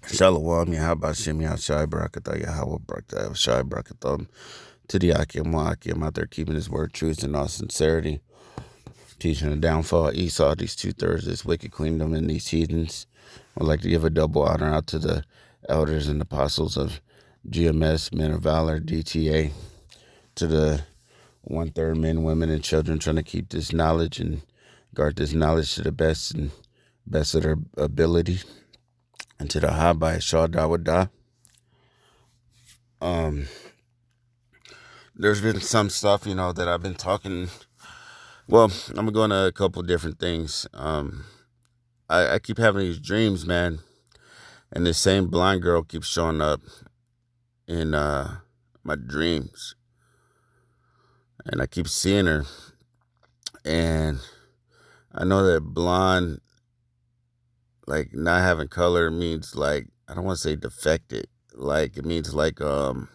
Shalom, Yahaba Shem Yahshai Barakatah Yahweh Barakatah Shai Barakatham to the Akim Akim out there keeping his word truth in all sincerity, teaching the downfall of Esau, these 2/3 this wicked kingdom and these heathens. I'd like to give a double honor out to the elders and apostles of GMS, Men of Valor, DTA, to the 1/3 men, women, and children trying to keep this knowledge and guard this knowledge to the best of their ability. And to the Habai Shah Dawadah. There's been some stuff, that I've been talking. Well, I'm gonna go into a couple different things. I keep having these dreams, man, and this same blind girl keeps showing up in my dreams, and I keep seeing her. And I know that blonde, like not having color, means like I don't want to say defected. Like it means like not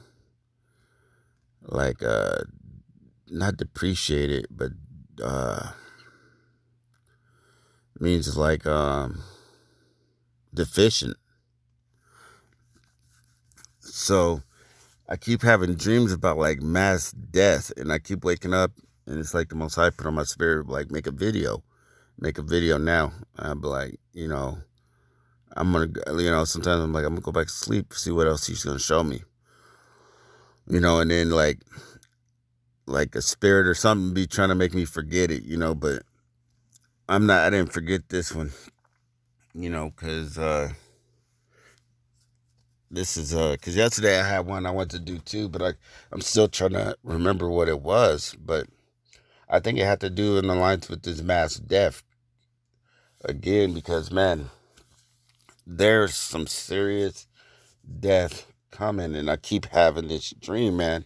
depreciated, but means like deficient. So I keep having dreams about like mass death, and I keep waking up, and it's like the Most High put on my spirit, like make a video now. And I'll be like, I'm gonna, sometimes I'm like, I'm gonna go back to sleep, see what else he's gonna show me, and then like a spirit or something be trying to make me forget it, but I didn't forget this one, because this is because yesterday I had one I wanted to do too, but I'm still trying to remember what it was. But I think it had to do in the lines with this mass death again, because man, there's some serious death coming, and I keep having this dream, man.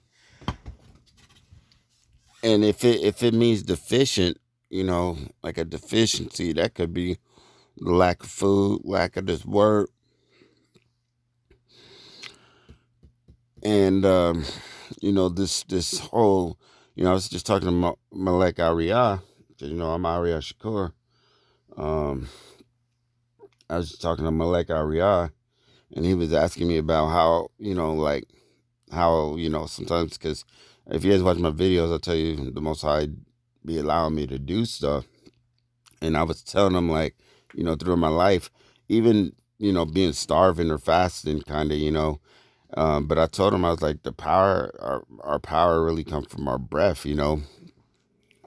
And if it means deficient, like a deficiency, that could be the lack of food, lack of this word, and this whole, I was just talking to Malek Ariyah, because I'm Ariyah Shakur. I was just talking to Malek Ariyah, and he was asking me about how, like how, sometimes, because if you guys watch my videos, I'll tell you the Most High be allowing me to do stuff. And I was telling him, like, through my life, even, being starving or fasting, kind of, but I told him, I was like, the power, our power really comes from our breath, And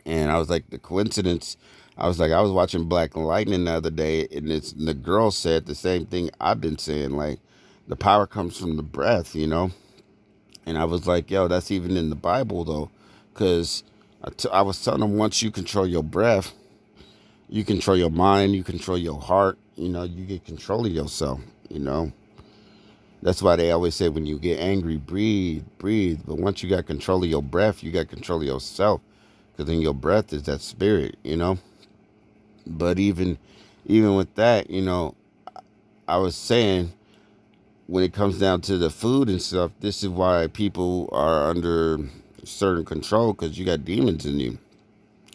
I was like, the coincidence, I was like, I was watching Black Lightning the other day, and the girl said the same thing I've been saying, like, the power comes from the breath, And I was like, yo, that's even in the Bible, though, because I was telling them, once you control your breath, you control your mind, you control your heart, you get control of yourself, That's why they always say when you get angry, breathe, breathe. But once you got control of your breath, you got control of yourself. Because then your breath is that spirit, But even with that, I was saying, when it comes down to the food and stuff, this is why people are under certain control, because you got demons in you.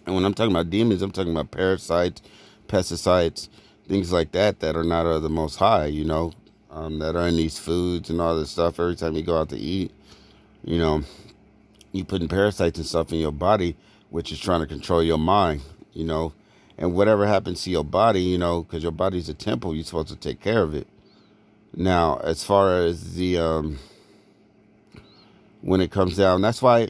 And when I'm talking about demons, I'm talking about parasites, pesticides, things like that are not of the Most High, that are in these foods and all this stuff. Every time you go out to eat, you know, you putting parasites and stuff in your body, which is trying to control your mind, and whatever happens to your body, because your body's a temple, you're supposed to take care of it. Now, as far as the when it comes down, that's why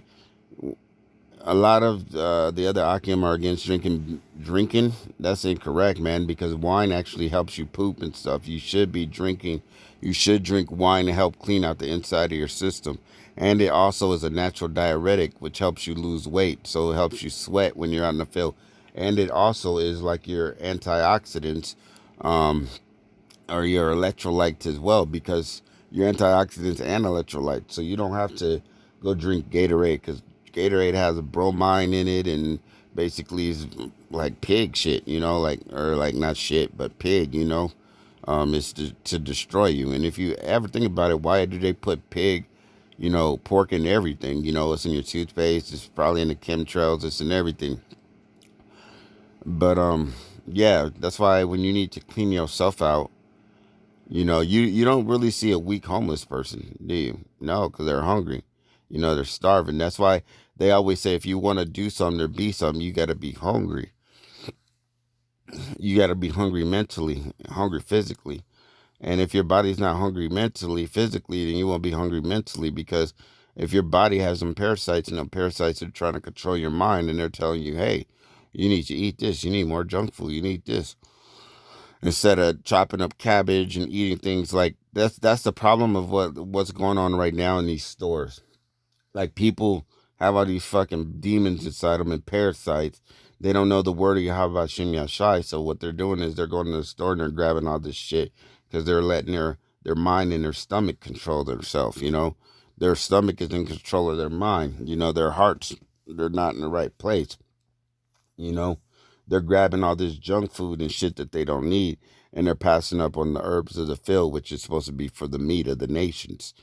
a lot of the other Akim are against drinking. That's incorrect, man, because wine actually helps you poop and stuff. You should be drinking. You should drink wine to help clean out the inside of your system. And it also is a natural diuretic, which helps you lose weight. So it helps you sweat when you're out in the field. And it also is like your antioxidants, or your electrolytes as well, because your antioxidants and electrolytes. So you don't have to go drink Gatorade, because Gatorade has a bromine in it, and basically is like pig shit, or like not shit, but pig, it's to destroy you. And if you ever think about it, why do they put pig, pork in everything? It's in your toothpaste, it's probably in the chemtrails, it's in everything. But yeah, that's why when you need to clean yourself out, You don't really see a weak homeless person, do you? No, because they're hungry. They're starving. That's why they always say if you want to do something or be something, you got to be hungry. You got to be hungry mentally, hungry physically. And if your body's not hungry mentally, physically, then you won't be hungry mentally, because if your body has some parasites, and the parasites are trying to control your mind, and they're telling you, hey, you need to eat this, you need more junk food, you need this. Instead of chopping up cabbage and eating things like that's the problem of what's going on right now in these stores. Like, people have all these fucking demons inside them and parasites. They don't know the word of Yahweh Shem Yashai. So what they're doing is they're going to the store and they're grabbing all this shit because they're letting their mind and their stomach control themselves. Their stomach is in control of their mind. Their hearts, they're not in the right place. You know, they're grabbing all this junk food and shit that they don't need, and they're passing up on the herbs of the field, which is supposed to be for the meat of the nations.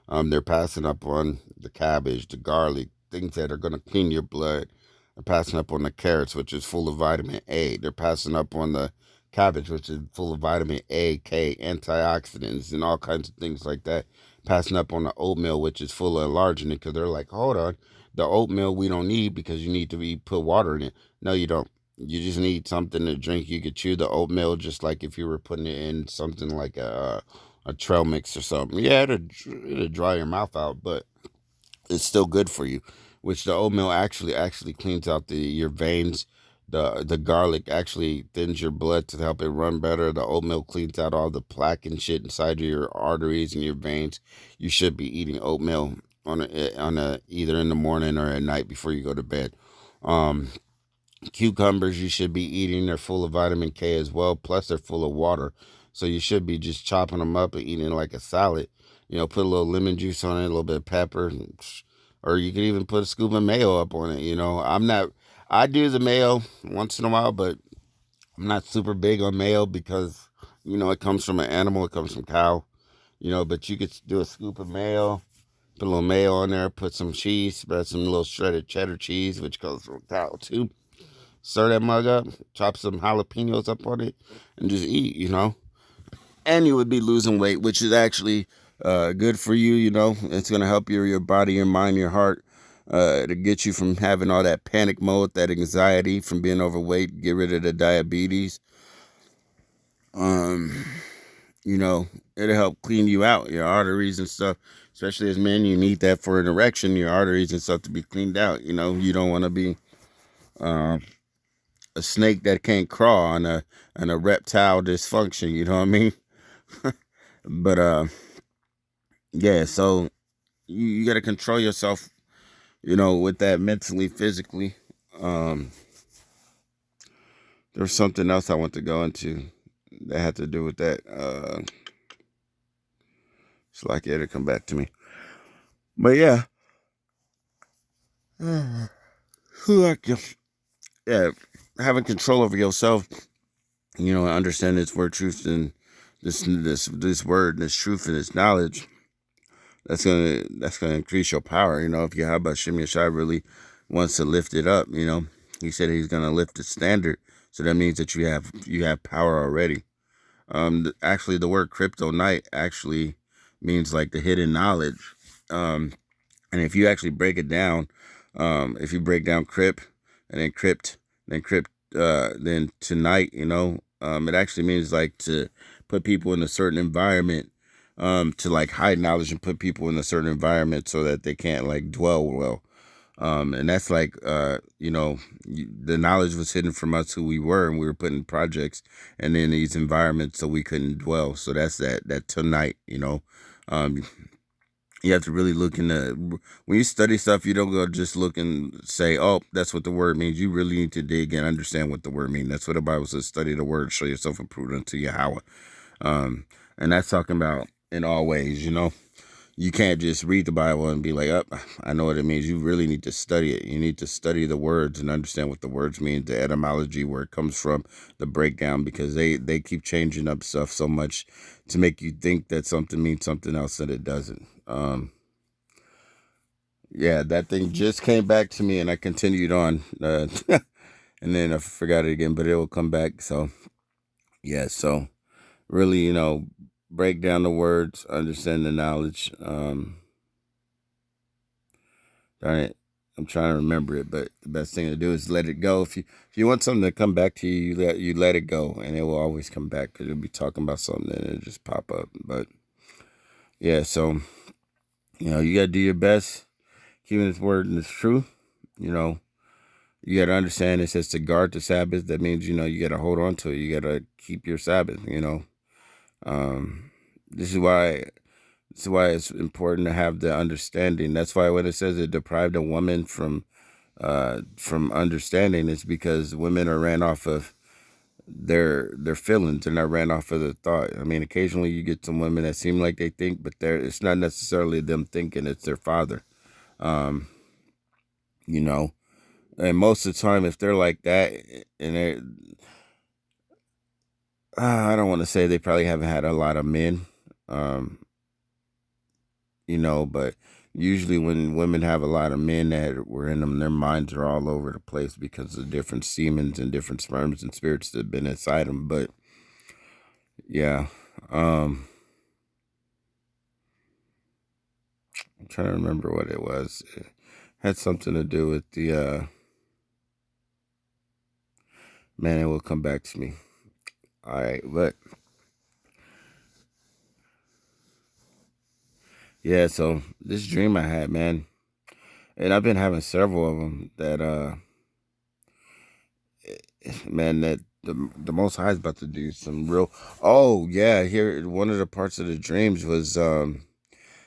They're passing up on the cabbage, the garlic, things that are going to clean your blood. They're passing up on the carrots, which is full of vitamin A. They're passing up on the cabbage, which is full of vitamin A, K, antioxidants, and all kinds of things like that. Passing up on the oatmeal, which is full of enlargement, because they're like, hold on, the oatmeal we don't need because you need to put water in it. No, you don't. You just need something to drink. You could chew the oatmeal just like if you were putting it in something like a trail mix or something. Yeah, it'll dry your mouth out, but it's still good for you. Which the oatmeal actually cleans out your veins. The garlic actually thins your blood to help it run better. The oatmeal cleans out all the plaque and shit inside of your arteries and your veins. You should be eating oatmeal on a either in the morning or at night before you go to bed. Um, Cucumbers you should be eating. They're full of vitamin K as well. Plus they're full of water. So you should be just chopping them up and eating it like a salad. Put a little lemon juice on it, a little bit of pepper, or you could even put a scoop of mayo up on it. I do the mayo once in a while, but I'm not super big on mayo because, it comes from an animal. It comes from cow, but you could do a scoop of mayo, put a little mayo on there, put some cheese, spread some little shredded cheddar cheese, which comes from cow too. Stir that mug up, chop some jalapenos up on it, and just eat. And you would be losing weight, which is actually good for you. It's going to help your body, your mind, your heart, to get you from having all that panic mode, that anxiety, from being overweight, get rid of the diabetes. Um, it'll help clean you out, your arteries and stuff. Especially as men, you need that for an erection, your arteries and stuff to be cleaned out. You don't want to be uh, a snake that can't crawl and a reptile dysfunction. You know what I mean? But yeah. So you got to control yourself. With that mentally, physically. Um, there's something else I want to go into that had to do with that. It's like it'll come back to me. But yeah, like yeah, having control over yourself. Understand this word truth and this word, this truth and this knowledge. That's gonna increase your power. If Yahweh Shem Yashai really wants to lift it up, he said he's gonna lift the standard. So that means that you have power already. Actually, the word kryptonite actually means like the hidden knowledge. And if you actually break it down, if you break down crypt and then crypt, then tonight, it actually means like to put people in a certain environment, to like hide knowledge and put people in a certain environment so that they can't like dwell well. And that's like, the knowledge was hidden from us who we were, and we were put in projects and in these environments so we couldn't dwell. So that's that tonight, um, you have to really look into when you study stuff. You don't go just look and say, "Oh, that's what the word means." You really need to dig and understand what the word means. That's what the Bible says: "Study the word, show yourself approved unto Yahweh." Um, and that's talking about in all ways. You can't just read the Bible and be like, "Oh, I know what it means." You really need to study it. You need to study the words and understand what the words mean, the etymology, where it comes from, the breakdown, because they keep changing up stuff so much to make you think that something means something else that it doesn't. Yeah, that thing just came back to me, and I continued on, and then I forgot it again, but it will come back. So yeah, so really, break down the words, understand the knowledge. Darn it, I'm trying to remember it, but the best thing to do is let it go. If you want something to come back to you, you let it go, and it will always come back because you'll be talking about something and it'll just pop up. But yeah, so you gotta do your best, keeping His word and His truth. You know, you gotta understand it says to guard the Sabbath. That means you gotta hold on to it. You gotta keep your Sabbath. Um, this is why. This is why it's important to have the understanding. That's why when it says it deprived a woman from understanding, it's because women are ran off of their feelings and not ran off of the thought. I mean, occasionally you get some women that seem like they think, but it's not necessarily them thinking, it's their father. Um, you know, and most of the time, if they're like that, and I don't want to say they probably haven't had a lot of men, um, but usually when women have a lot of men that were in them, their minds are all over the place because of different semens and different sperms and spirits that have been inside them. But yeah, um, I'm trying to remember what it was. It had something to do with the man. It will come back to me. All right, but yeah. So this dream I had, man, and I've been having several of them that man, that the Most High is about to do some real. Oh yeah, here one of the parts of the dreams was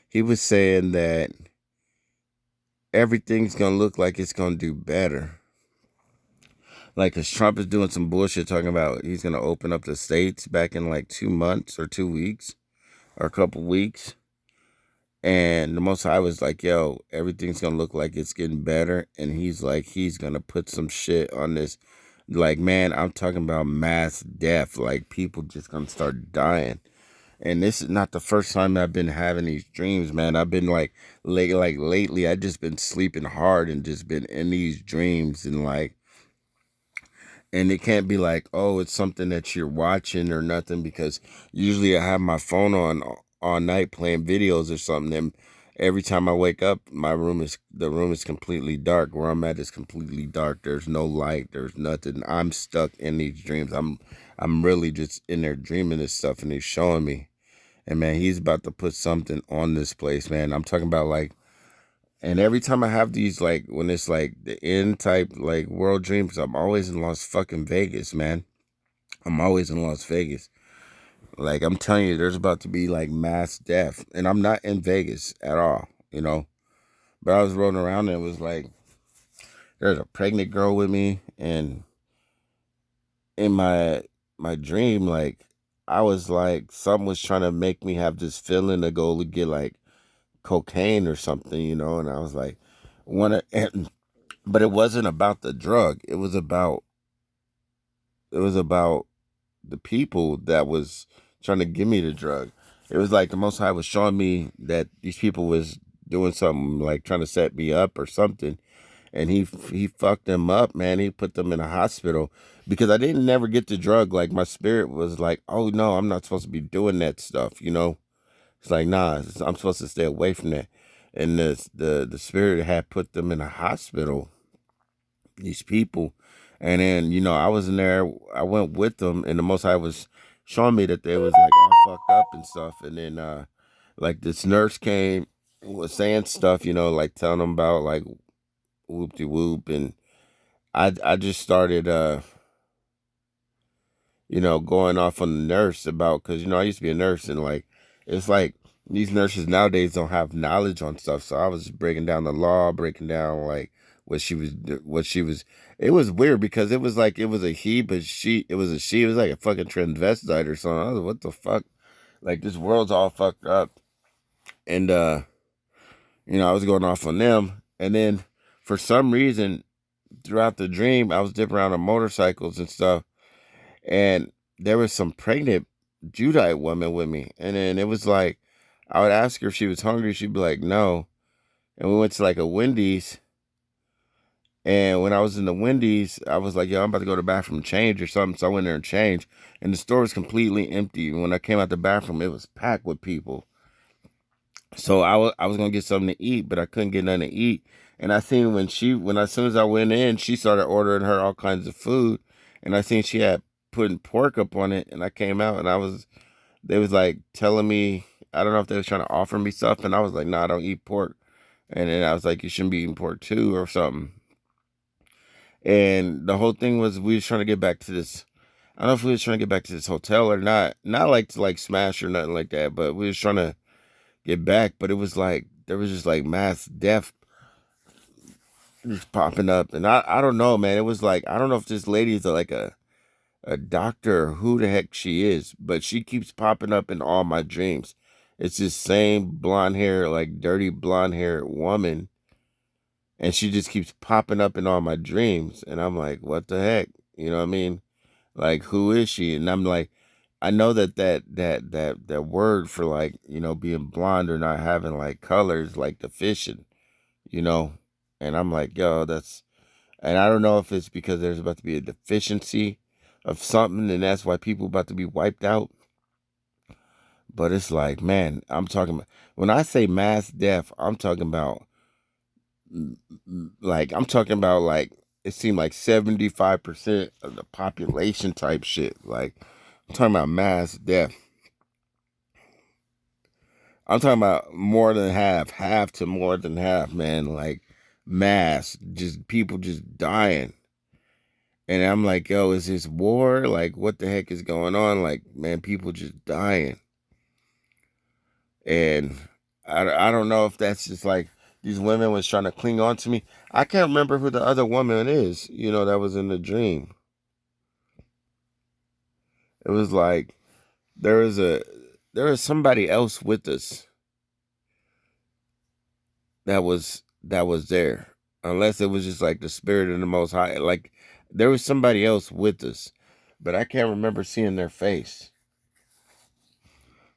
he was saying that everything's gonna look like it's gonna do better. Like, cause Trump is doing some bullshit talking about he's gonna open up the states back in like 2 months or 2 weeks or a couple weeks. And the Most High was like, yo, everything's gonna look like it's getting better. And he's like, he's gonna put some shit on this. Like, man, I'm talking about mass death. Like, people just gonna start dying. And this is not the first time I've been having these dreams, man. I've been like lately, I just been sleeping hard and just been in these dreams and it can't be like, oh, it's something that you're watching or nothing because usually I have my phone on all night playing videos or something. And every time I wake up, the room is completely dark. Where I'm at is completely dark. There's no light. There's nothing. I'm stuck in these dreams. I'm really just in there dreaming this stuff, and he's showing me. And man, he's about to put something on this place, man. I'm talking about like, and every time I have these, like, when it's like the end type, like world dreams, I'm always in Las fucking Vegas, man. I'm always in Las Vegas. Like, I'm telling you, there's about to be like mass death. And I'm not in Vegas at all. But I was rolling around and it was like, there's a pregnant girl with me. And in my dream, like, I was like, something was trying to make me have this feeling to go to get like cocaine or something. And I was like, but it wasn't about the drug. It was about the people that was trying to give me the drug. It was like the Most High was showing me that these people was doing something like trying to set me up or something, and he fucked them up, man. He put them in a hospital because I didn't never get the drug. Like, my spirit was like, oh no, I'm not supposed to be doing that stuff. It's like, nah, I'm supposed to stay away from that. And the spirit had put them in a hospital, these people. And then, I was in there, I went with them, and the Most High was showing me that they was like all fucked up and stuff. And then, like, this nurse came, was saying stuff, like telling them about like whoop de whoop. And I just started, going off on the nurse about, because, I used to be a nurse, and like, it's like these nurses nowadays don't have knowledge on stuff. So I was just breaking down the law, breaking down like what she was. It was weird because it was like, it was a he, but it was a she. It was like a fucking transvestite or something. I was like, what the fuck? Like, this world's all fucked up. And, I was going off on them. And then for some reason, throughout the dream, I was dipping around on motorcycles and stuff. And there was some pregnant Judite woman with me. And then it was like, I would ask her if she was hungry. She'd be like, no. And we went to like a Wendy's. And when I was in the Wendy's, I was like, yo, I'm about to go to the bathroom and change or something. So I went there and changed. And the store was completely empty. And when I came out the bathroom, it was packed with people. So I was gonna get something to eat, but I couldn't get nothing to eat. And I seen when as soon as I went in, she started ordering her all kinds of food. And I seen she had putting pork up on it. And I came out and they was like telling me, I don't know if they was trying to offer me stuff. And I was like, no, I don't eat pork. And then I was like, you shouldn't be eating pork too or something. And the whole thing was we was trying to get back to this. I don't know if we was trying to get back to this hotel or not. Not like to like smash or nothing like that, but we was trying to get back. But it was like there was just like mass death just popping up, and I don't know, man. It was like I don't know if this lady is like a doctor or who the heck she is, but she keeps popping up in all my dreams. It's this same blonde hair, like dirty blonde hair woman, and she just keeps popping up in all my dreams, and I'm like, what the heck? You know what I mean? Like, who is she? And I'm like, I know that word for like, being blonde or not having like colors, like the fishing, you know. And I'm like, yo, and I don't know if it's because there's about to be a deficiency of something, and that's why people about to be wiped out. But it's like, man, I'm talking about when I say mass death, I'm talking about I'm talking about like it seemed like 75% of the population type shit. Like I'm talking about mass death. I'm talking about more than half to more than half, man. Like mass, just people just dying. And I'm like, yo, is this war? Like, what the heck is going on? Like, man, people just dying. And I don't know if that's just like these women was trying to cling on to me. I can't remember who the other woman is, that was in the dream. It was like there was a there was somebody else with us that was there. Unless it was just like the spirit of the most high. Like there was somebody else with us. But I can't remember seeing their face.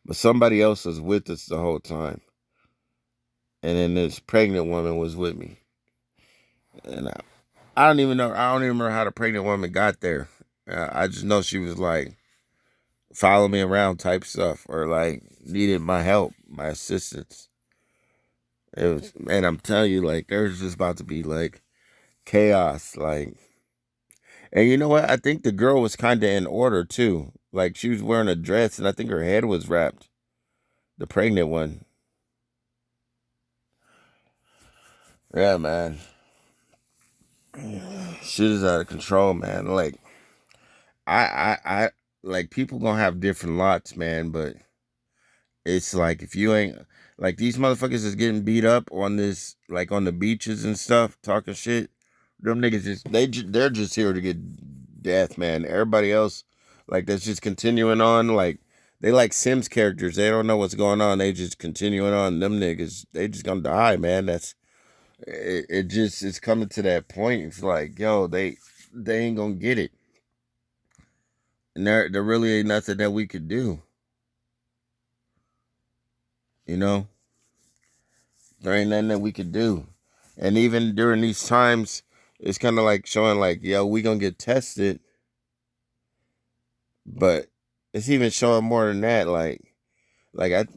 But somebody else was with us the whole time. And then this pregnant woman was with me. And I don't even know. I don't even remember how the pregnant woman got there. I just know she was like follow me around type stuff or like needed my help, my assistance. It was, man, I'm telling you, like there's just about to be like chaos, like, and you know what? I think the girl was kind of in order too. Like she was wearing a dress, and I think her head was wrapped. The pregnant one, yeah, man, shit is out of control, man. Like I like people gonna have different lots, man, but it's like if you ain't like these motherfuckers is getting beat up on this like on the beaches and stuff, talking shit. Them niggas they're just here to get death, man. Everybody else like that's just continuing on like they like Sims characters. They don't know what's going on. They just continuing on. Them niggas they just gonna die, man. That's it. Just it's coming to that point. It's like yo they ain't gonna get it, and there really ain't nothing that we could do. You know. There ain't nothing that we could do. And even during these times, it's kind of like showing like, yo, we gonna get tested, but it's even showing more than that.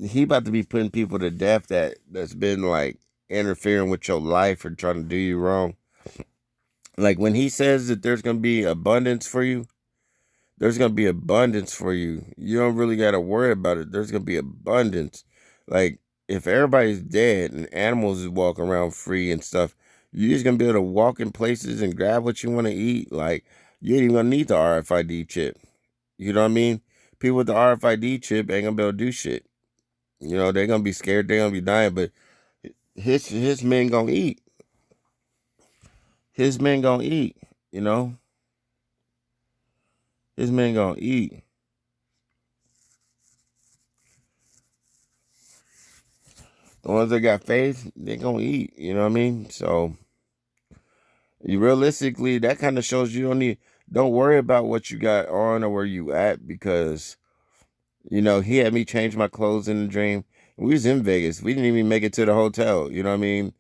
He about to be putting people to death that's been like interfering with your life or trying to do you wrong. Like when he says that there's gonna be abundance for you, there's gonna be abundance for you. You don't really gotta worry about it. There's gonna be abundance. Like if everybody's dead and animals is walking around free and stuff, you're just gonna be able to walk in places and grab what you want to eat. Like you ain't even gonna need the RFID chip. You know what I mean? People with the RFID chip ain't gonna be able to do shit. They're gonna be scared. They're gonna be dying. But his men gonna eat. His men gonna eat. You know, his men gonna eat. The ones that got faith, they gonna eat. You know what I mean? So you realistically, that kind of shows you don't worry about what you got on or where you at because he had me change my clothes in the dream. We was in Vegas. We didn't even make it to the hotel. You know what I mean?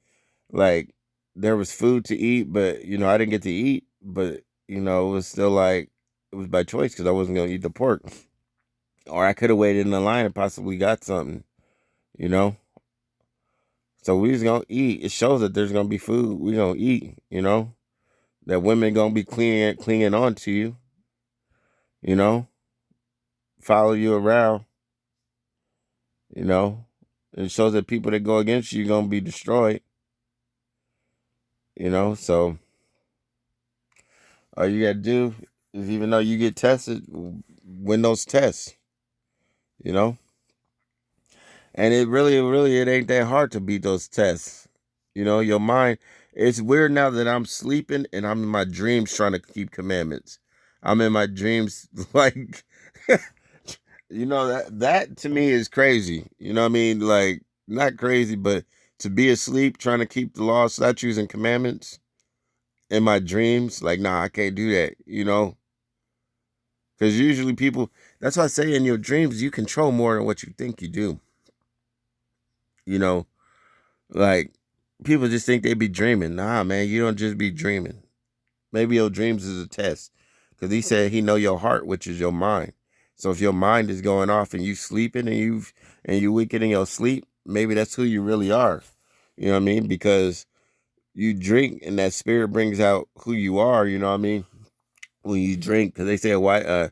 Like there was food to eat, but I didn't get to eat. But it was still like it was by choice because I wasn't gonna eat the pork, or I could have waited in the line and possibly got something. You know, so we was gonna eat. It shows that there's gonna be food. We gonna eat. That women gonna be clinging on to you. You know, follow you around. You know, it shows that people that go against you gonna be destroyed. So all you gotta do is, even though you get tested, win those tests. You know, and it really, it ain't that hard to beat those tests. Your mind. It's weird now that I'm sleeping and I'm in my dreams trying to keep commandments. I'm in my dreams like, that to me is crazy. You know what I mean? Like, not crazy, but to be asleep trying to keep the law, statutes, and commandments in my dreams, like, nah, I can't do that. Because usually people, that's why I say in your dreams, you control more than what you think you do. You know, like, people just think they be dreaming. Nah, man, you don't just be dreaming. Maybe your dreams is a test. Because he said he know your heart, which is your mind. So if your mind is going off and you sleeping and you wicked in your sleep, maybe that's who you really are. You know what I mean? Because you drink and that spirit brings out who you are. You know what I mean? When you drink, because they say a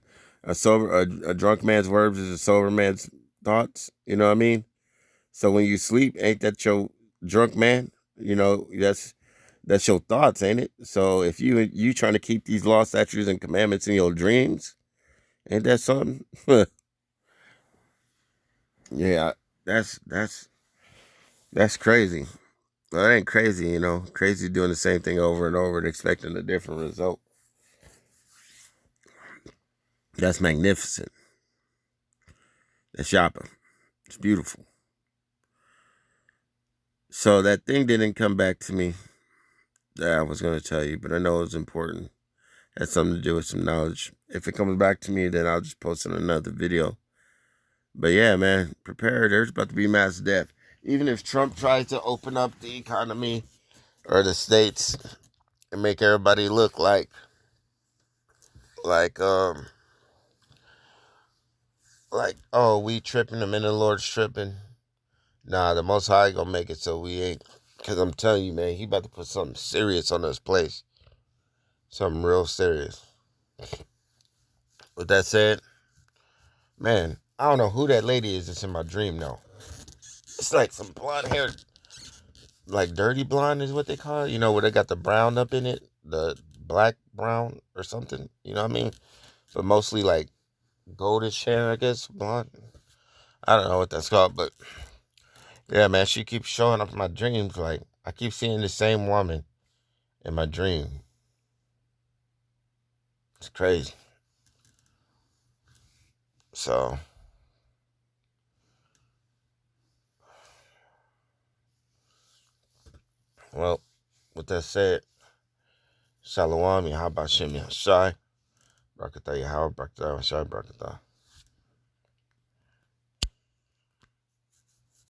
drunk man's words is a sober man's thoughts. You know what I mean? So when you sleep, ain't that your drunk man? That's your thoughts, ain't it? So if you trying to keep these law, statutes, and commandments in your dreams, ain't that something? Yeah, that's crazy. Well, that ain't crazy, Crazy doing the same thing over and over and expecting a different result. That's magnificent. That's shopping. It's beautiful. So that thing didn't come back to me that I was going to tell you, but I know it's important. It has something to do with some knowledge. If it comes back to me, then I'll just post in another video. But yeah, man, prepare. There's about to be mass death. Even if Trump tries to open up the economy or the states and make everybody look like um oh, we tripping, them and the Lord's tripping. Nah, the Most High gonna make it so we ain't. Cause I'm telling you, man, he about to put something serious on this place. Something real serious. With that said, man, I don't know who that lady is that's in my dream now. It's like some blonde hair, like dirty blonde is what they call it. Where they got the brown up in it, the black brown or something. You know what I mean? But mostly like goldish hair, I guess, blonde. I don't know what that's called, but yeah, man, she keeps showing up in my dreams. Like, I keep seeing the same woman in my dream. It's crazy. So, well, with that said, Shalom, Yahabashim Yashai, Brakatah Yahweh, Brakatah Yashai, Brakatah.